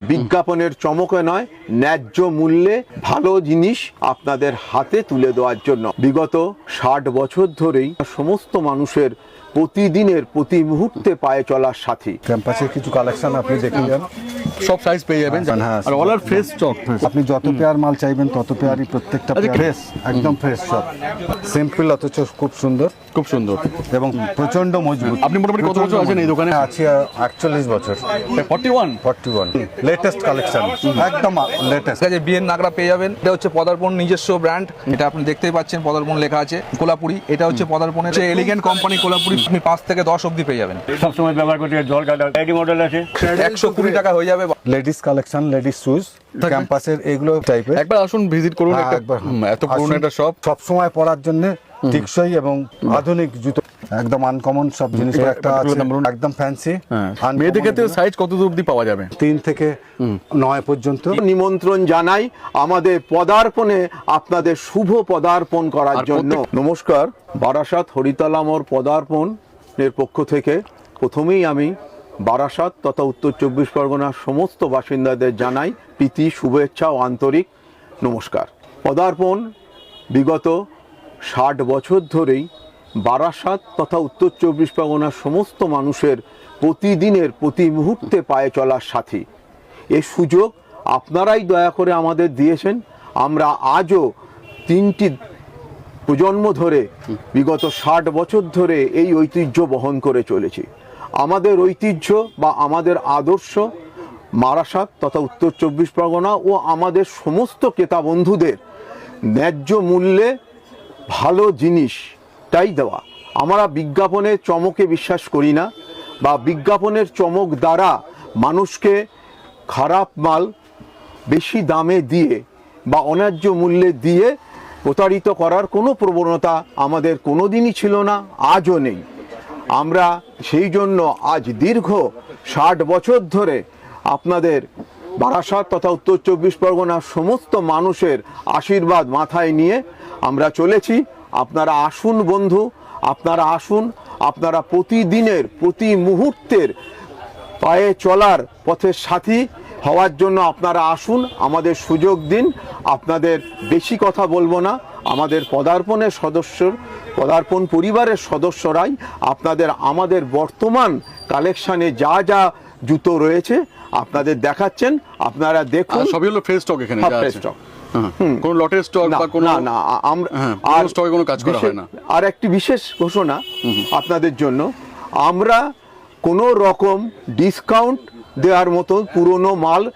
বিজ্ঞাপনের চমকে নয়, ন্যায্য মূল্যে ভালো জিনিস আপনাদের হাতে তুলে দেওয়ার জন্য বিগত 60 বছর ধরেই সমস্ত মানুষের প্রতিদিনের প্রতি মুহূর্তে পায়ে চলার সাথী। ক্যাম্পাসের কিছু কালেকশন আপনি দেখে যান, সব সাইজ পেয়ে যাবেন। হ্যাঁ, আর অল আর ফ্রেশ স্টক। আপনি যত পেয়ার মাল চাইবেন তত পেয়ারই, প্রত্যেকটা ফ্রেশ, একদম ফ্রেশ সব। সিম্পল অথচ খুব সুন্দর, খুব সুন্দর এবং প্রচন্ড মজবুত। আপনি মোটামুটি কত বছর আছেন এই দোকানে? আছি 41 বছর। 41 লেটেস্ট কালেকশন, একদম লেটেস্ট। ঠিক আছে, বিএন নাগরা পেয়ে যাবেন। এটা হচ্ছে পদার্পণ নিজস্ব ব্র্যান্ড, এটা আপনি দেখতেই পাচ্ছেন, পদার্পণ লেখা আছে। কোলাপুরি, এটা হচ্ছে পদার্পণের এলিগেন্ট কোম্পানি কোলাপুরি। আপনি 5 থেকে 10 অবধি পেয়ে যাবেন। সবসময় ব্যবহার করতে জল কাটা আইডি মডেল আছে, 120 টাকা হয়ে যাবে। লেডিস কালেকশন, লেডিস শুজ, ক্যাম্পাসের এগুলো টাইপের। একবার আসুন, ভিজিট করুন। হ্যাঁ, একটা একবার এত পুরনো একটা শপ, সব সময় পরার জন্য টিকসই এবং আধুনিক জুতো, একদম আনকমন সব জিনিস একটা আছে, একদম ফ্যান্সি। মেয়েদের ক্ষেত্রে সাইজ কত দূর অবধি পাওয়া যাবে? 3 থেকে 9 পর্যন্ত। নিমন্ত্রণ জানাই আমাদের পদার্পণে আপনাদের শুভ পদার্পণ করার জন্য। নমস্কার, বারাসাত হরিতলা মোড় পদার্পণের পক্ষ থেকে প্রথমেই আমি বারাসাত তথা উত্তর 24 পরগনার সমস্ত বাসিন্দাদের জানাই প্রীতি, শুভেচ্ছা ও আন্তরিক নমস্কার। পদার্পণ বিগত 60 বছর ধরেই বারাসাত তথা উত্তর 24 পরগনার সমস্ত মানুষের প্রতিদিনের প্রতি মুহূর্তে পায়ে চলার সাথী। এই সুযোগ আপনারাই দয়া করে আমাদের দিয়েছেন। আমরা আজও 3টি প্রজন্ম ধরে বিগত 60 বছর ধরে এই ঐতিহ্য বহন করে চলেছি। আমাদের ঐতিহ্য বা আমাদের আদর্শ বারাসাত তথা উত্তর 24 পরগনা ও আমাদের সমস্ত ক্রেতা বন্ধুদের ন্যায্য মূল্যে ভালো জিনিসটাই দেওয়া। আমরা বিজ্ঞাপনের চমকে বিশ্বাস করি না, বা বিজ্ঞাপনের চমক দ্বারা মানুষকে খারাপ মাল বেশি দামে দিয়ে বা অন্যায্য মূল্যে দিয়ে প্রতারিত করার কোনো প্রবণতা আমাদের কোনো দিনই ছিল না, আজও নেই। আমরা সেই জন্য আজ দীর্ঘ 60 বছর ধরে আপনাদের বারাসাত তথা উত্তর 24 পরগনার সমস্ত মানুষের আশীর্বাদ মাথায় নিয়ে আমরা চলেছি। আপনারা আসুন বন্ধু, আপনারা আসুন, আপনারা প্রতিদিনের প্রতি মুহূর্তের পায়ে চলার পথের সাথী হওয়ার জন্য আপনারা আসুন, আমাদের সুযোগ দিন। আপনাদের বেশি কথা বলবো না, আমাদের পদার্পণের পদার্পণ পরিবারের সদস্যরাই আপনাদের আমাদের বর্তমান কালেকশানে যা যা জুতো রয়েছে আপনাদের দেখাচ্ছেন। আপনারা দেখুন, সবই হলো ফ্রেশ স্টক এখানে যা আছে। স্টক, কোন লটের স্টক বা কোন না, আমরা আর স্টকে কোনো কাজ করা হয় না। আর একটি বিশেষ ঘোষণা আপনাদের জন্য, আমরা কোনো রকম ডিসকাউন্ট দেওয়ার মতো পুরনো মাল